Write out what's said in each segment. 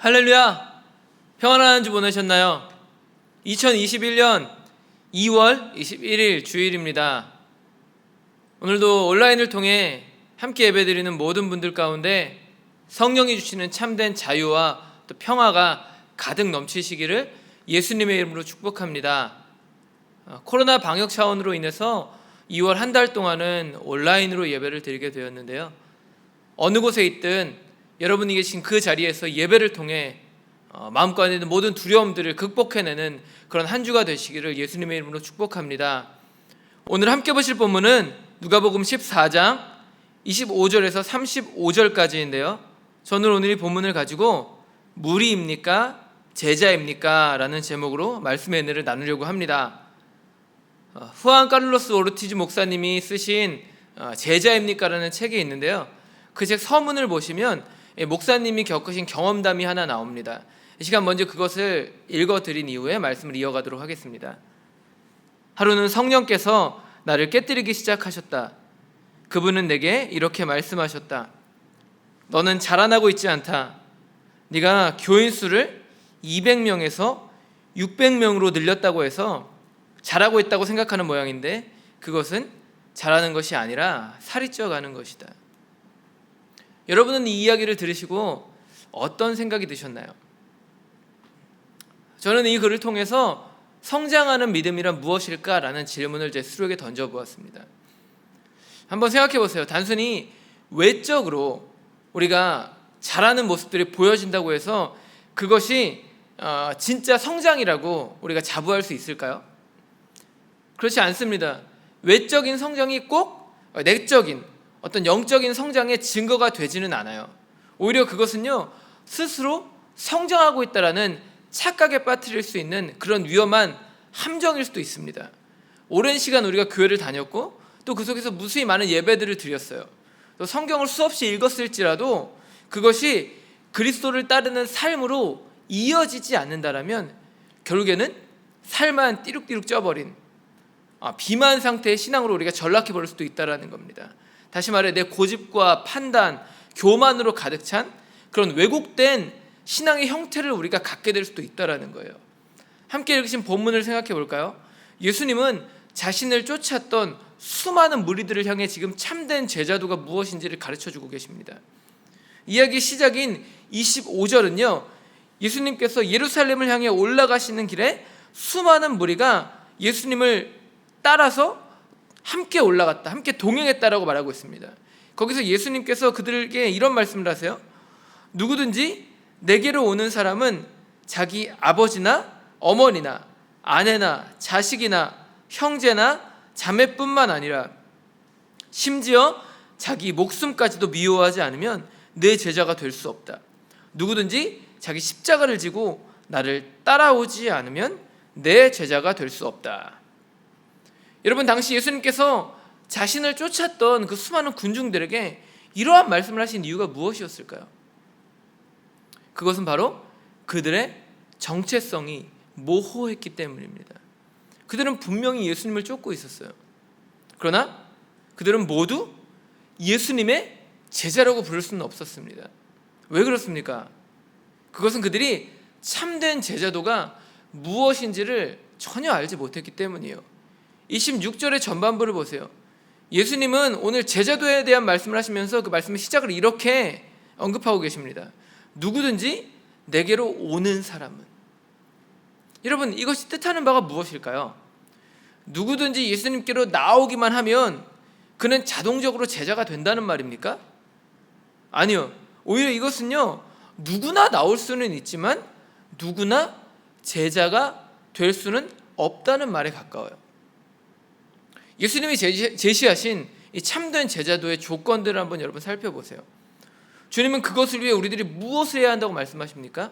할렐루야! 평안한 한 주 보내셨나요? 2021년 2월 21일 주일입니다. 오늘도 온라인을 통해 함께 예배드리는 모든 분들 가운데 성령이 주시는 참된 자유와 또 평화가 가득 넘치시기를 예수님의 이름으로 축복합니다. 코로나 방역 차원으로 인해서 2월 한 달 동안은 온라인으로 예배를 드리게 되었는데요. 어느 곳에 있든 여러분이 계신 그 자리에서 예배를 통해 마음가운데 있는 모든 두려움들을 극복해내는 그런 한 주가 되시기를 예수님의 이름으로 축복합니다. 오늘 함께 보실 본문은 누가복음 14장 25절에서 35절까지인데요. 저는 오늘 이 본문을 가지고 무리입니까? 제자입니까? 라는 제목으로 말씀의 은혜를 나누려고 합니다. 후안 카를로스 오르티즈 목사님이 쓰신 제자입니까? 라는 책이 있는데요. 그 책 서문을 보시면 목사님이 겪으신 경험담이 하나 나옵니다. 이 시간 먼저 그것을 읽어드린 이후에 말씀을 이어가도록 하겠습니다. 하루는 성령께서 나를 깨뜨리기 시작하셨다. 그분은 내게 이렇게 말씀하셨다. 너는 자라나고 있지 않다. 네가 교인 수를 200명에서 600명으로 늘렸다고 해서 잘하고 있다고 생각하는 모양인데 그것은 잘하는 것이 아니라 살이 쪄가는 것이다. 여러분은 이 이야기를 들으시고 어떤 생각이 드셨나요? 저는 이 글을 통해서 성장하는 믿음이란 무엇일까라는 질문을 제 스스로에게 던져보았습니다. 한번 생각해 보세요. 단순히 외적으로 우리가 잘하는 모습들이 보여진다고 해서 그것이 진짜 성장이라고 우리가 자부할 수 있을까요? 그렇지 않습니다. 외적인 성장이 꼭 내적인 어떤 영적인 성장의 증거가 되지는 않아요. 오히려 그것은요, 스스로 성장하고 있다라는 착각에 빠뜨릴 수 있는 그런 위험한 함정일 수도 있습니다. 오랜 시간 우리가 교회를 다녔고 또 그 속에서 무수히 많은 예배들을 드렸어요. 또 성경을 수없이 읽었을지라도 그것이 그리스도를 따르는 삶으로 이어지지 않는다라면 결국에는 살만 띠룩띠룩 쪄버린 비만 상태의 신앙으로 우리가 전락해 버릴 수도 있다는 겁니다. 다시 말해 내 고집과 판단, 교만으로 가득 찬 그런 왜곡된 신앙의 형태를 우리가 갖게 될 수도 있다는 거예요. 함께 읽으신 본문을 생각해 볼까요? 예수님은 자신을 쫓았던 수많은 무리들을 향해 지금 참된 제자도가 무엇인지를 가르쳐주고 계십니다. 이야기 시작인 25절은요, 예수님께서 예루살렘을 향해 올라가시는 길에 수많은 무리가 예수님을 따라서 함께 올라갔다, 함께 동행했다라고 말하고 있습니다. 거기서 예수님께서 그들에게 이런 말씀을 하세요. 누구든지 내게로 오는 사람은 자기 아버지나 어머니나 아내나 자식이나 형제나 자매뿐만 아니라 심지어 자기 목숨까지도 미워하지 않으면 내 제자가 될 수 없다. 누구든지 자기 십자가를 지고 나를 따라오지 않으면 내 제자가 될 수 없다. 여러분, 당시 예수님께서 자신을 쫓았던 그 수많은 군중들에게 이러한 말씀을 하신 이유가 무엇이었을까요? 그것은 바로 그들의 정체성이 모호했기 때문입니다. 그들은 분명히 예수님을 쫓고 있었어요. 그러나 그들은 모두 예수님의 제자라고 부를 수는 없었습니다. 왜 그렇습니까? 그것은 그들이 참된 제자도가 무엇인지를 전혀 알지 못했기 때문이에요. 26절의 전반부를 보세요. 예수님은 오늘 제자도에 대한 말씀을 하시면서 그 말씀의 시작을 이렇게 언급하고 계십니다. 누구든지 내게로 오는 사람은. 여러분, 이것이 뜻하는 바가 무엇일까요? 누구든지 예수님께로 나오기만 하면 그는 자동적으로 제자가 된다는 말입니까? 아니요. 오히려 이것은요, 누구나 나올 수는 있지만 누구나 제자가 될 수는 없다는 말에 가까워요. 예수님이 제시하신 이 참된 제자도의 조건들을 한번 여러분 살펴보세요. 주님은 그것을 위해 우리들이 무엇을 해야 한다고 말씀하십니까?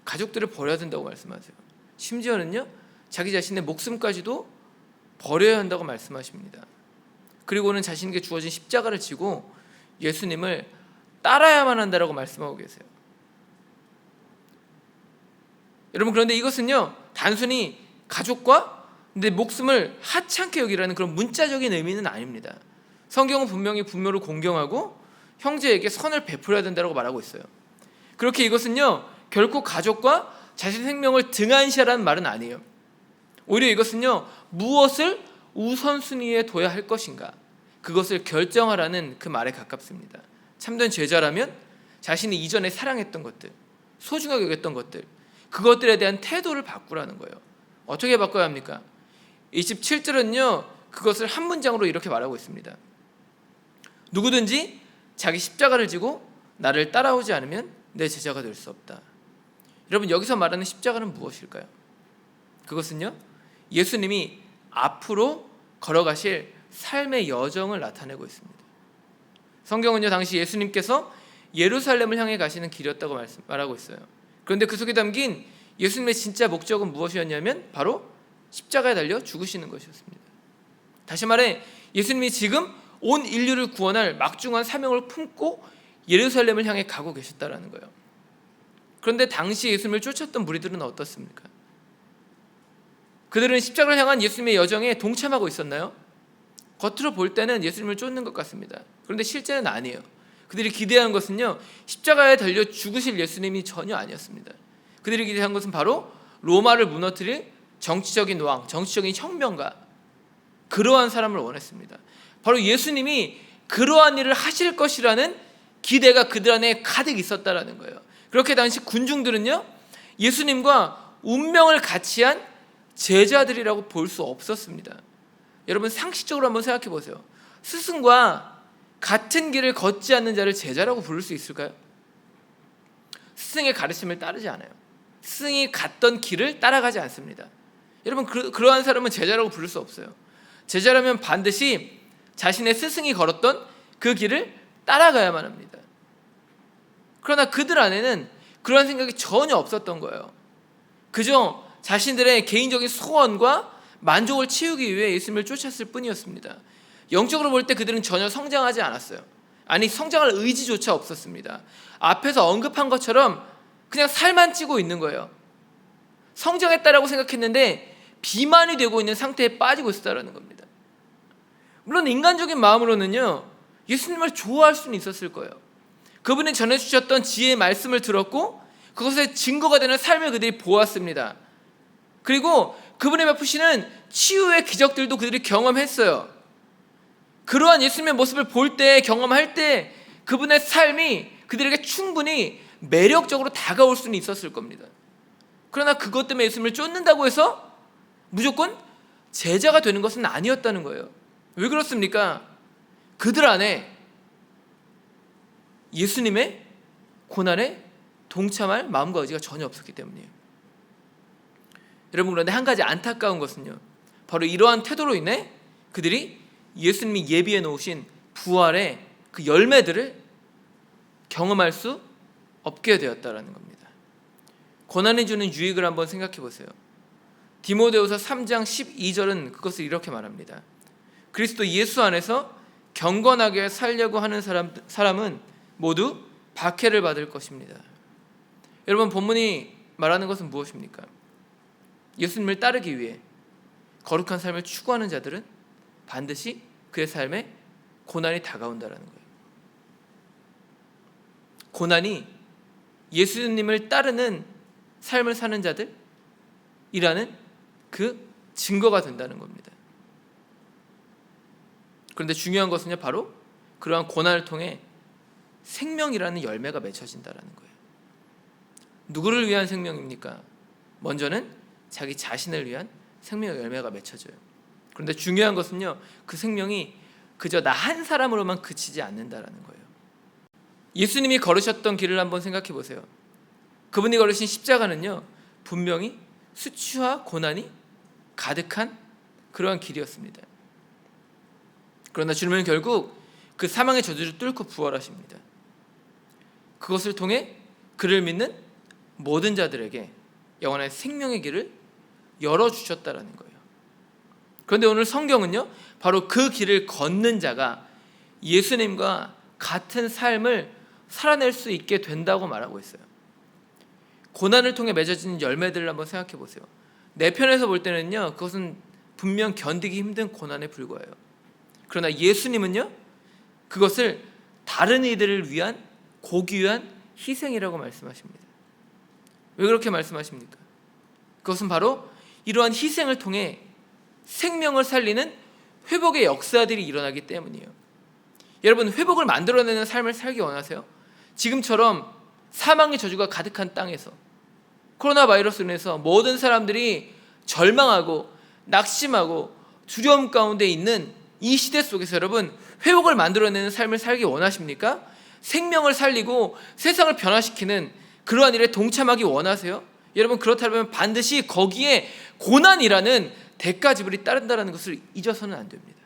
가족들을 버려야 된다고 말씀하세요. 심지어는요, 자기 자신의 목숨까지도 버려야 한다고 말씀하십니다. 그리고는 자신에게 주어진 십자가를 지고 예수님을 따라야만 한다고 말씀하고 계세요. 여러분, 그런데 이것은요, 단순히 가족과 내 목숨을 하찮게 여기라는 그런 문자적인 의미는 아닙니다. 성경은 분명히 부모를 공경하고 형제에게 선을 베풀어야 된다고 말하고 있어요. 그렇게 이것은요 결코 가족과 자신의 생명을 등한시하라는 말은 아니에요. 오히려 이것은요 무엇을 우선순위에 둬야 할 것인가, 그것을 결정하라는 그 말에 가깝습니다. 참된 제자라면 자신이 이전에 사랑했던 것들, 소중하게 여겼던 것들, 그것들에 대한 태도를 바꾸라는 거예요. 어떻게 바꿔야 합니까? 27절은요 그것을 한 문장으로 이렇게 말하고 있습니다. 누구든지 자기 십자가를 지고 나를 따라오지 않으면 내 제자가 될 수 없다. 여러분, 여기서 말하는 십자가는 무엇일까요? 그것은요 예수님이 앞으로 걸어가실 삶의 여정을 나타내고 있습니다. 성경은요 당시 예수님께서 예루살렘을 향해 가시는 길이었다고 말하고 있어요. 그런데 그 속에 담긴 예수님의 진짜 목적은 무엇이었냐면 바로 십자가에 달려 죽으시는 것이었습니다. 다시 말해 예수님이 지금 온 인류를 구원할 막중한 사명을 품고 예루살렘을 향해 가고 계셨다라는 거예요. 그런데 당시 예수님을 쫓았던 무리들은 어떻습니까? 그들은 십자가를 향한 예수님의 여정에 동참하고 있었나요? 겉으로 볼 때는 예수님을 쫓는 것 같습니다. 그런데 실제는 아니에요. 그들이 기대한 것은요 십자가에 달려 죽으실 예수님이 전혀 아니었습니다. 그들이 기대한 것은 바로 로마를 무너뜨릴 정치적인 왕, 정치적인 혁명가, 그러한 사람을 원했습니다. 바로 예수님이 그러한 일을 하실 것이라는 기대가 그들 안에 가득 있었다라는 거예요. 그렇게 당시 군중들은요 예수님과 운명을 같이 한 제자들이라고 볼 수 없었습니다. 여러분, 상식적으로 한번 생각해 보세요. 스승과 같은 길을 걷지 않는 자를 제자라고 부를 수 있을까요? 스승의 가르침을 따르지 않아요. 스승이 갔던 길을 따라가지 않습니다. 여러분, 그러한 사람은 제자라고 부를 수 없어요. 제자라면 반드시 자신의 스승이 걸었던 그 길을 따라가야만 합니다. 그러나 그들 안에는 그러한 생각이 전혀 없었던 거예요. 그저 자신들의 개인적인 소원과 만족을 채우기 위해 예수님을 쫓았을 뿐이었습니다. 영적으로 볼 때 그들은 전혀 성장하지 않았어요. 아니, 성장할 의지조차 없었습니다. 앞에서 언급한 것처럼 그냥 살만 찌고 있는 거예요. 성장했다라고 생각했는데 비만이 되고 있는 상태에 빠지고 있었다는 겁니다. 물론 인간적인 마음으로는요 예수님을 좋아할 수는 있었을 거예요. 그분이 전해주셨던 지혜의 말씀을 들었고 그것의 증거가 되는 삶을 그들이 보았습니다. 그리고 그분의 베푸시는 치유의 기적들도 그들이 경험했어요. 그러한 예수님의 모습을 볼 때, 경험할 때 그분의 삶이 그들에게 충분히 매력적으로 다가올 수는 있었을 겁니다. 그러나 그것 때문에 예수님을 쫓는다고 해서 무조건 제자가 되는 것은 아니었다는 거예요. 왜 그렇습니까? 그들 안에 예수님의 고난에 동참할 마음과 의지가 전혀 없었기 때문이에요. 여러분, 그런데 한 가지 안타까운 것은요 바로 이러한 태도로 인해 그들이 예수님이 예비해 놓으신 부활의 그 열매들을 경험할 수 없게 되었다라는 겁니다. 고난이 주는 유익을 한번 생각해 보세요. 디모데후서 3장 12절은 그것을 이렇게 말합니다. 그리스도 예수 안에서 경건하게 살려고 하는 사람은 모두 박해를 받을 것입니다. 여러분, 본문이 말하는 것은 무엇입니까? 예수님을 따르기 위해 거룩한 삶을 추구하는 자들은 반드시 그의 삶에 고난이 다가온다라는 거예요. 고난이 예수님을 따르는 삶을 사는 자들이라는 그 증거가 된다는 겁니다. 그런데 중요한 것은요 바로 그러한 고난을 통해 생명이라는 열매가 맺혀진다는 거예요. 누구를 위한 생명입니까? 먼저는 자기 자신을 위한 생명의 열매가 맺혀져요. 그런데 중요한 것은요 그 생명이 그저 나 한 사람으로만 그치지 않는다라는 거예요. 예수님이 걸으셨던 길을 한번 생각해 보세요. 그분이 걸으신 십자가는요 분명히 수치와 고난이 가득한 그러한 길이었습니다. 그러나 주님은 결국 그 사망의 저주를 뚫고 부활하십니다. 그것을 통해 그를 믿는 모든 자들에게 영원한 생명의 길을 열어주셨다라는 거예요. 그런데 오늘 성경은요 바로 그 길을 걷는 자가 예수님과 같은 삶을 살아낼 수 있게 된다고 말하고 있어요. 고난을 통해 맺어지는 열매들을 한번 생각해 보세요. 내 편에서 볼 때는요 그것은 분명 견디기 힘든 고난에 불과해요. 그러나 예수님은요 그것을 다른 이들을 위한 고귀한 희생이라고 말씀하십니다. 왜 그렇게 말씀하십니까? 그것은 바로 이러한 희생을 통해 생명을 살리는 회복의 역사들이 일어나기 때문이에요. 여러분, 회복을 만들어내는 삶을 살기 원하세요? 지금처럼 사망의 저주가 가득한 땅에서, 코로나 바이러스로 인해서 모든 사람들이 절망하고 낙심하고 두려움 가운데 있는 이 시대 속에서 여러분, 회복을 만들어내는 삶을 살기 원하십니까? 생명을 살리고 세상을 변화시키는 그러한 일에 동참하기 원하세요? 여러분, 그렇다면 반드시 거기에 고난이라는 대가 지불이 따른다는 것을 잊어서는 안 됩니다.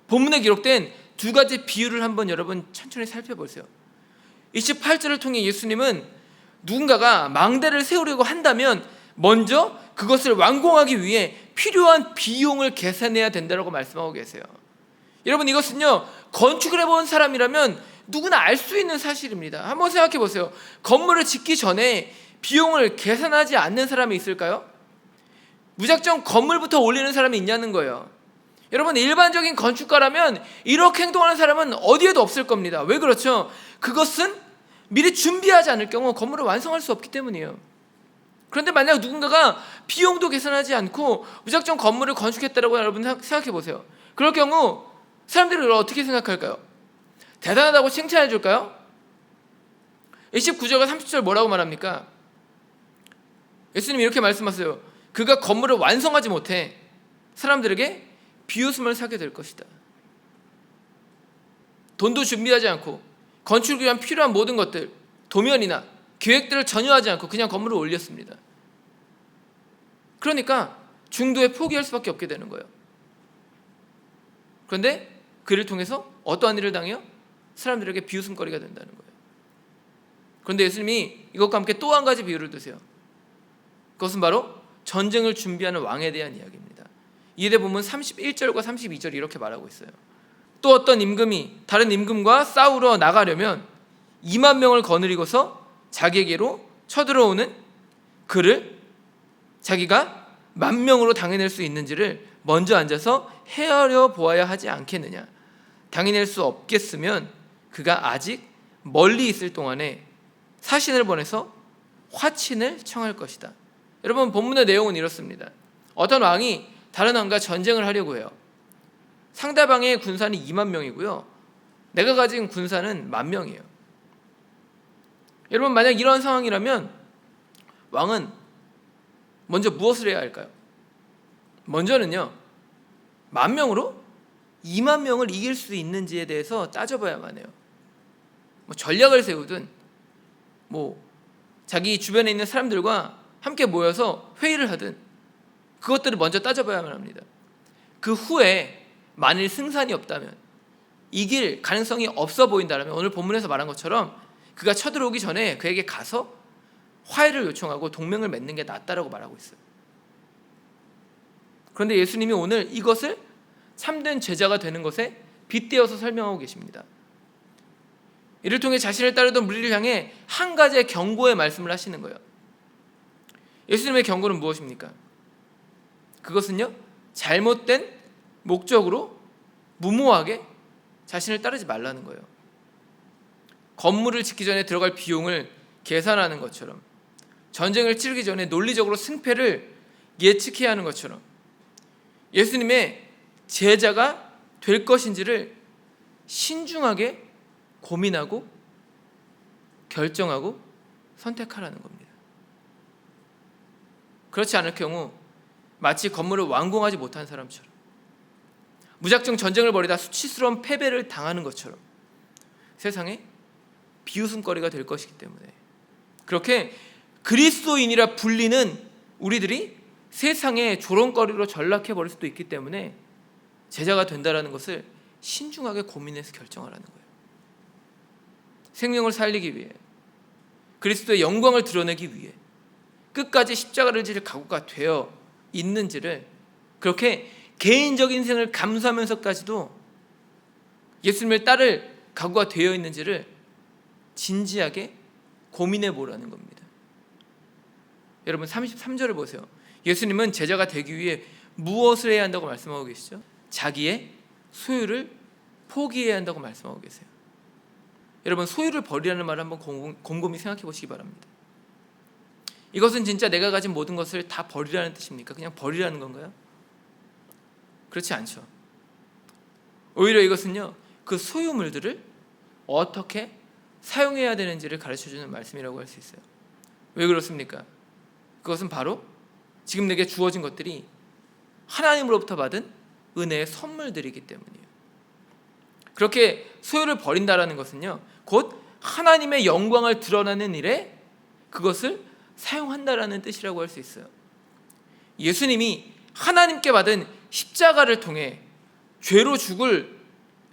본문에 기록된 두 가지 비유를 한번 여러분 천천히 살펴보세요. 28절을 통해 예수님은 누군가가 망대를 세우려고 한다면 먼저 그것을 완공하기 위해 필요한 비용을 계산해야 된다고 말씀하고 계세요. 여러분, 이것은요, 건축을 해본 사람이라면 누구나 알 수 있는 사실입니다. 한번 생각해 보세요. 건물을 짓기 전에 비용을 계산하지 않는 사람이 있을까요? 무작정 건물부터 올리는 사람이 있냐는 거예요. 여러분, 일반적인 건축가라면 이렇게 행동하는 사람은 어디에도 없을 겁니다. 왜 그렇죠? 그것은 미리 준비하지 않을 경우 건물을 완성할 수 없기 때문이에요. 그런데 만약 누군가가 비용도 계산하지 않고 무작정 건물을 건축했다고 여러분 생각해 보세요. 그럴 경우 사람들이 어떻게 생각할까요? 대단하다고 칭찬해 줄까요? 29절과 30절 뭐라고 말합니까? 예수님이 이렇게 말씀하세요. 그가 건물을 완성하지 못해 사람들에게 비웃음을 사게 될 것이다. 돈도 준비하지 않고 건축을 위한 필요한 모든 것들, 도면이나 계획들을 전혀 하지 않고 그냥 건물을 올렸습니다. 그러니까 중도에 포기할 수밖에 없게 되는 거예요. 그런데 그를 통해서 어떠한 일을 당해요? 사람들에게 비웃음거리가 된다는 거예요. 그런데 예수님이 이것과 함께 또 한 가지 비유를 드세요. 그것은 바로 전쟁을 준비하는 왕에 대한 이야기입니다. 이에 보면 31절과 32절이 이렇게 말하고 있어요. 또 어떤 임금이 다른 임금과 싸우러 나가려면 2만 명을 거느리고서 자기에게로 쳐들어오는 그를 자기가 10,000명으로 당해낼 수 있는지를 먼저 앉아서 헤아려 보아야 하지 않겠느냐. 당해낼 수 없겠으면 그가 아직 멀리 있을 동안에 사신을 보내서 화친을 청할 것이다. 여러분, 본문의 내용은 이렇습니다. 어떤 왕이 다른 왕과 전쟁을 하려고 해요. 상대방의 군사는 2만 명이고요. 내가 가진 군사는 10,000명이에요. 여러분, 만약 이런 상황이라면 왕은 먼저 무엇을 해야 할까요? 먼저는요, 10,000명으로 2만 명을 이길 수 있는지에 대해서 따져봐야만 해요. 전략을 세우든 자기 주변에 있는 사람들과 함께 모여서 회의를 하든 그것들을 먼저 따져봐야만 합니다. 그 후에 만일 승산이 없다면, 이길 가능성이 없어 보인다면 오늘 본문에서 말한 것처럼 그가 쳐들어오기 전에 그에게 가서 화해를 요청하고 동맹을 맺는 게 낫다라고 말하고 있어요. 그런데 예수님이 오늘 이것을 참된 제자가 되는 것에 빗대어서 설명하고 계십니다. 이를 통해 자신을 따르던 무리를 향해 한 가지의 경고의 말씀을 하시는 거예요. 예수님의 경고는 무엇입니까? 그것은요, 잘못된 목적으로 무모하게 자신을 따르지 말라는 거예요. 건물을 짓기 전에 들어갈 비용을 계산하는 것처럼, 전쟁을 치르기 전에 논리적으로 승패를 예측해야 하는 것처럼 예수님의 제자가 될 것인지를 신중하게 고민하고 결정하고 선택하라는 겁니다. 그렇지 않을 경우 마치 건물을 완공하지 못한 사람처럼, 무작정 전쟁을 벌이다 수치스러운 패배를 당하는 것처럼 세상에 비웃음거리가 될 것이기 때문에, 그렇게 그리스도인이라 불리는 우리들이 세상의 조롱거리로 전락해버릴 수도 있기 때문에 제자가 된다는 것을 신중하게 고민해서 결정하라는 거예요. 생명을 살리기 위해, 그리스도의 영광을 드러내기 위해 끝까지 십자가를 질 각오가 되어 있는지를, 그렇게 개인적인 인생을 감수하면서까지도 예수님을 따를 각오가 되어 있는지를 진지하게 고민해 보라는 겁니다. 여러분, 33절을 보세요. 예수님은 제자가 되기 위해 무엇을 해야 한다고 말씀하고 계시죠? 자기의 소유를 포기해야 한다고 말씀하고 계세요. 여러분, 소유를 버리라는 말을 한번 곰곰이 생각해 보시기 바랍니다. 이것은 진짜 내가 가진 모든 것을 다 버리라는 뜻입니까? 그냥 버리라는 건가요? 그렇지 않죠. 오히려 이것은요, 그 소유물들을 어떻게 사용해야 되는지를 가르쳐주는 말씀이라고 할 수 있어요. 왜 그렇습니까? 그것은 바로 지금 내게 주어진 것들이 하나님으로부터 받은 은혜의 선물들이기 때문이에요. 그렇게 소유를 버린다라는 것은요, 곧 하나님의 영광을 드러내는 일에 그것을 사용한다라는 뜻이라고 할 수 있어요. 예수님이 하나님께 받은 십자가를 통해 죄로 죽을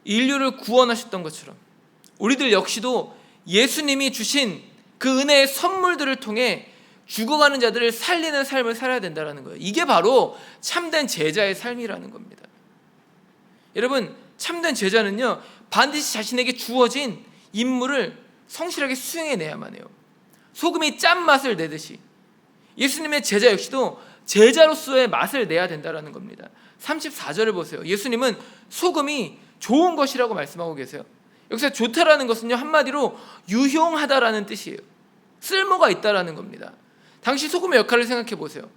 인류를 구원하셨던 것처럼 우리들 역시도 예수님이 주신 그 은혜의 선물들을 통해 죽어가는 자들을 살리는 삶을 살아야 된다는 거예요. 이게 바로 참된 제자의 삶이라는 겁니다. 여러분, 참된 제자는요, 반드시 자신에게 주어진 임무를 성실하게 수행해내야만 해요. 소금이 짠맛을 내듯이 예수님의 제자 역시도 제자로서의 맛을 내야 된다는 겁니다. 34절을 보세요. 예수님은 소금이 좋은 것이라고 말씀하고 계세요. 여기서 좋다라는 것은요, 한마디로 유용하다라는 뜻이에요. 쓸모가 있다라는 겁니다. 당시 소금의 역할을 생각해 보세요.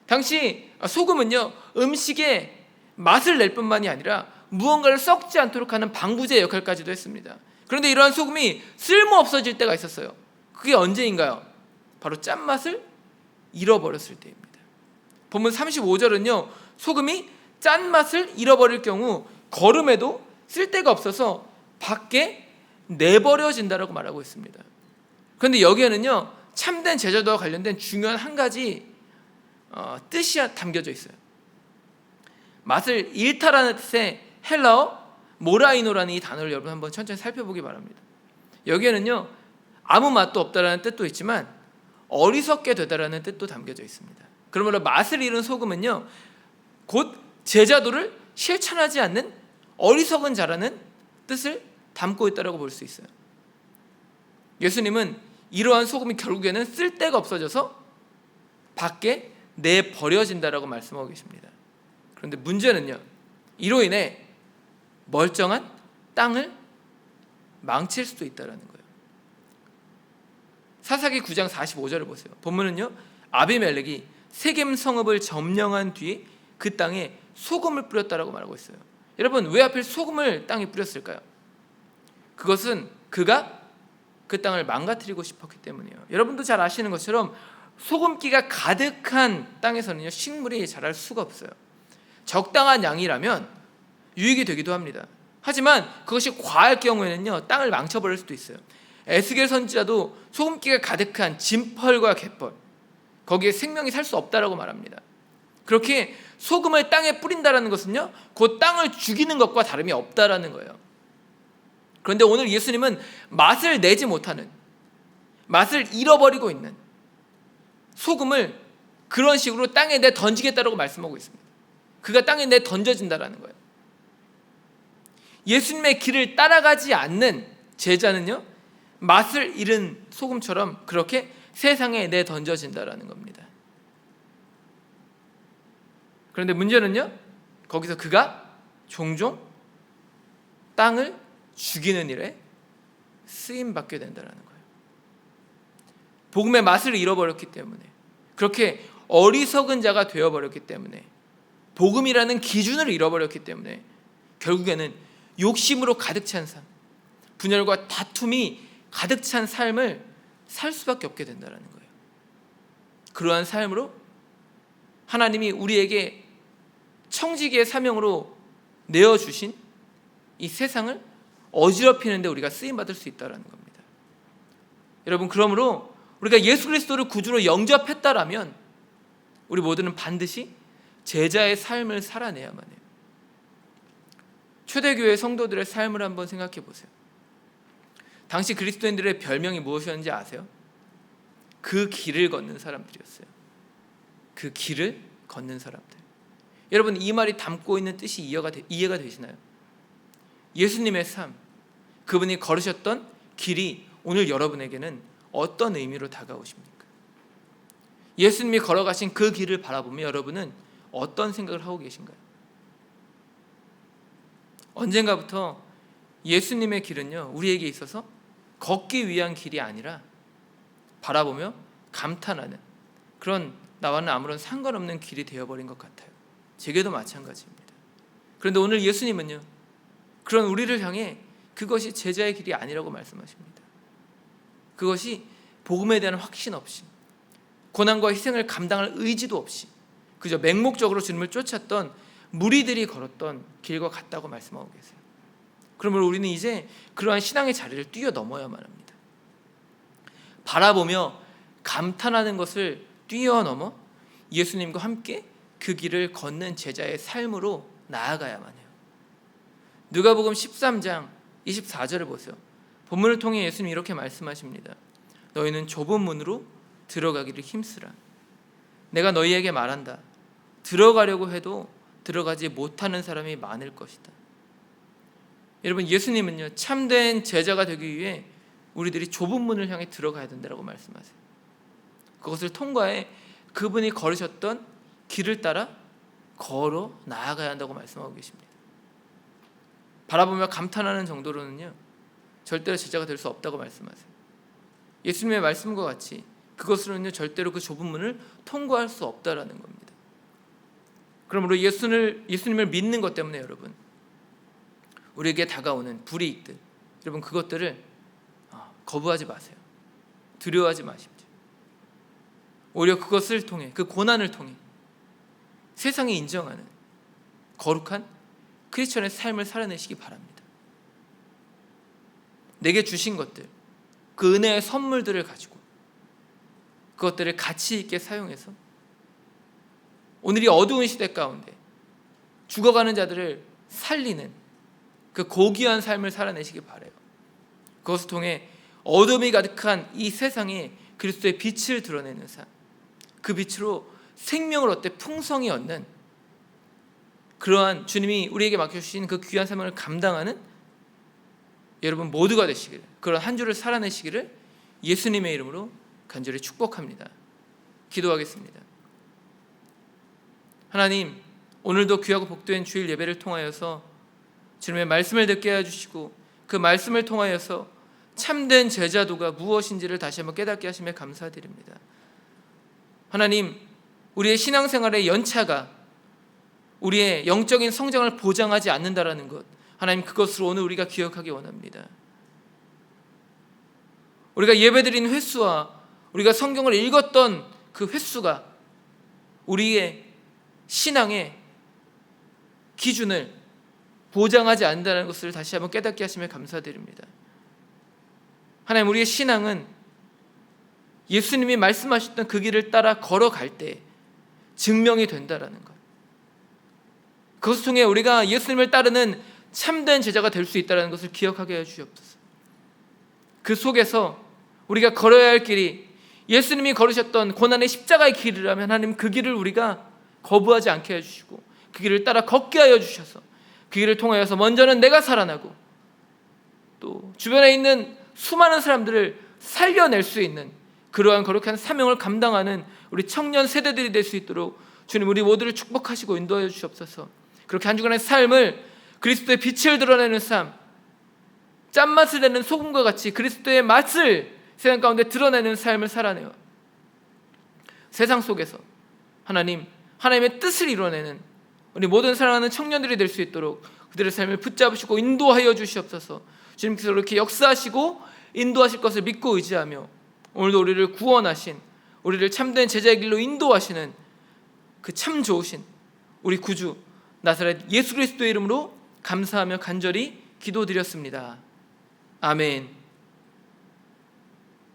당시 소금은요, 음식에 맛을 낼 뿐만이 아니라 무언가를 썩지 않도록 하는 방부제 역할까지도 했습니다. 그런데 이러한 소금이 쓸모 없어질 때가 있었어요. 그게 언제인가요? 바로 짠맛을 잃어버렸을 때입니다. 본문 35절은요, 소금이 짠맛을 잃어버릴 경우 거름에도 쓸데가 없어서 밖에 내버려진다라고 말하고 있습니다. 그런데 여기에는요, 참된 제자도와 관련된 중요한 한 가지 뜻이 담겨져 있어요. 맛을 잃다라는 뜻의 헬라어 모라이노라는 이 단어를 여러분 한번 천천히 살펴보기 바랍니다. 여기에는요, 아무 맛도 없다라는 뜻도 있지만 어리석게 되다라는 뜻도 담겨져 있습니다. 그러므로 맛을 잃은 소금은요, 곧 제자도를 실천하지 않는 어리석은 자라는 뜻을 담고 있다라고 볼 수 있어요. 예수님은 이러한 소금이 결국에는 쓸데가 없어져서 밖에 내버려진다라고 말씀하고 계십니다. 그런데 문제는요, 이로 인해 멀쩡한 땅을 망칠 수도 있다라는 거예요. 사사기 9장 45절을 보세요. 본문은요, 아비멜렉이 세겜 성읍을 점령한 뒤에 그 땅에 소금을 뿌렸다라고 말하고 있어요. 여러분, 왜 하필 소금을 땅에 뿌렸을까요? 그것은 그가 그 땅을 망가뜨리고 싶었기 때문이에요. 여러분도 잘 아시는 것처럼 소금기가 가득한 땅에서는요, 식물이 자랄 수가 없어요. 적당한 양이라면 유익이 되기도 합니다. 하지만 그것이 과할 경우에는요, 땅을 망쳐버릴 수도 있어요. 에스겔 선지자도 소금기가 가득한 진펄과 갯벌, 거기에 생명이 살 수 없다라고 말합니다. 그렇게 소금을 땅에 뿌린다라는 것은요, 그 땅을 죽이는 것과 다름이 없다라는 거예요. 그런데 오늘 예수님은 맛을 내지 못하는, 맛을 잃어버리고 있는 소금을 그런 식으로 땅에 내 던지겠다라고 말씀하고 있습니다. 그가 땅에 내 던져진다라는 거예요. 예수님의 길을 따라가지 않는 제자는요, 맛을 잃은 소금처럼 그렇게 세상에 내 던져진다라는 겁니다. 그런데 문제는요, 거기서 그가 종종 땅을 죽이는 일에 쓰임받게 된다는 거예요. 복음의 맛을 잃어버렸기 때문에, 그렇게 어리석은 자가 되어버렸기 때문에, 복음이라는 기준을 잃어버렸기 때문에 결국에는 욕심으로 가득 찬 삶, 분열과 다툼이 가득 찬 삶을 살 수밖에 없게 된다는 거예요. 그러한 삶으로 하나님이 우리에게 청지기의 사명으로 내어주신 이 세상을 어지럽히는 데 우리가 쓰임받을 수 있다는 겁니다. 여러분, 그러므로 우리가 예수 그리스도를 구주로 영접했다라면 우리 모두는 반드시 제자의 삶을 살아내야만 해요. 초대교회 성도들의 삶을 한번 생각해 보세요. 당시 그리스도인들의 별명이 무엇이었는지 아세요? 그 길을 걷는 사람들이었어요. 그 길을 걷는 사람들. 여러분, 이 말이 담고 있는 뜻이 이해가 되시나요? 예수님의 삶, 그분이 걸으셨던 길이 오늘 여러분에게는 어떤 의미로 다가오십니까? 예수님이 걸어가신 그 길을 바라보며 여러분은 어떤 생각을 하고 계신가요? 언젠가부터 예수님의 길은요, 우리에게 있어서 걷기 위한 길이 아니라 바라보며 감탄하는 그런 나와는 아무런 상관없는 길이 되어버린 것 같아요. 제게도 마찬가지입니다. 그런데 오늘 예수님은요, 그런 우리를 향해 그것이 제자의 길이 아니라고 말씀하십니다. 그것이 복음에 대한 확신 없이, 고난과 희생을 감당할 의지도 없이 그저 맹목적으로 주님을 쫓았던 무리들이 걸었던 길과 같다고 말씀하고 계세요. 그러므로 우리는 이제 그러한 신앙의 자리를 뛰어넘어야만 합니다. 바라보며 감탄하는 것을 뛰어넘어 예수님과 함께 그 길을 걷는 제자의 삶으로 나아가야만 해요. 누가복음 13장 24절을 보세요. 본문을 통해 예수님이 이렇게 말씀하십니다. 너희는 좁은 문으로 들어가기를 힘쓰라. 내가 너희에게 말한다. 들어가려고 해도 들어가지 못하는 사람이 많을 것이다. 여러분, 예수님은요, 참된 제자가 되기 위해 우리들이 좁은 문을 향해 들어가야 된다고 말씀하세요. 그것을 통과해 그분이 걸으셨던 길을 따라 걸어 나아가야 한다고 말씀하고 계십니다. 바라보며 감탄하는 정도로는요, 절대로 제자가 될 수 없다고 말씀하세요. 예수님의 말씀과 같이 그것으로는요, 절대로 그 좁은 문을 통과할 수 없다라는 겁니다. 그러므로 예수님을 믿는 것 때문에 여러분, 우리에게 다가오는 불이익들, 여러분 그것들을 거부하지 마세요. 두려워하지 마십시오. 오히려 그것을 통해, 그 고난을 통해 세상이 인정하는 거룩한 크리스천의 삶을 살아내시기 바랍니다. 내게 주신 것들, 그 은혜의 선물들을 가지고 그것들을 가치 있게 사용해서 오늘이 어두운 시대 가운데 죽어가는 자들을 살리는 그 고귀한 삶을 살아내시기 바라요. 그것을 통해 어둠이 가득한 이 세상에 그리스도의 빛을 드러내는 삶, 그 빛으로 생명을 얻되 풍성히 얻는 그러한 주님이 우리에게 맡겨주신 그 귀한 삶을 감당하는 여러분 모두가 되시기를, 그런 한 주를 살아내시기를 예수님의 이름으로 간절히 축복합니다. 기도하겠습니다. 하나님, 오늘도 귀하고 복된 주일 예배를 통하여서 주님의 말씀을 듣게 해주시고 그 말씀을 통하여서 참된 제자도가 무엇인지를 다시 한번 깨닫게 하심에 감사드립니다. 하나님, 우리의 신앙생활의 연차가 우리의 영적인 성장을 보장하지 않는다라는 것, 하나님 그것을 오늘 우리가 기억하기 원합니다. 우리가 예배드린 횟수와 우리가 성경을 읽었던 그 횟수가 우리의 신앙의 기준을 보장하지 않는다는 것을 다시 한번 깨닫게 하심에 감사드립니다. 하나님, 우리의 신앙은 예수님이 말씀하셨던 그 길을 따라 걸어갈 때 증명이 된다라는 것, 그것을 통해 우리가 예수님을 따르는 참된 제자가 될 수 있다는 것을 기억하게 해주시옵소서. 그 속에서 우리가 걸어야 할 길이 예수님이 걸으셨던 고난의 십자가의 길이라면 하나님 그 길을 우리가 거부하지 않게 해주시고 그 길을 따라 걷게 하여 주셔서 그 길을 통하여서 먼저는 내가 살아나고 또 주변에 있는 수많은 사람들을 살려낼 수 있는 그러한 거룩한 사명을 감당하는 우리 청년 세대들이 될 수 있도록 주님 우리 모두를 축복하시고 인도하여 주시옵소서. 그렇게 한 주간의 삶을 그리스도의 빛을 드러내는 삶, 짠맛을 내는 소금과 같이 그리스도의 맛을 세상 가운데 드러내는 삶을 살아내어 세상 속에서 하나님의 뜻을 이뤄내는 우리 모든 사랑하는 청년들이 될 수 있도록 그들의 삶을 붙잡으시고 인도하여 주시옵소서. 주님께서 이렇게 역사하시고 인도하실 것을 믿고 의지하며 오늘도 우리를 구원하신, 우리를 참된 제자의 길로 인도하시는 그 참 좋으신 우리 구주 나사렛 예수 그리스도의 이름으로 감사하며 간절히 기도드렸습니다. 아멘.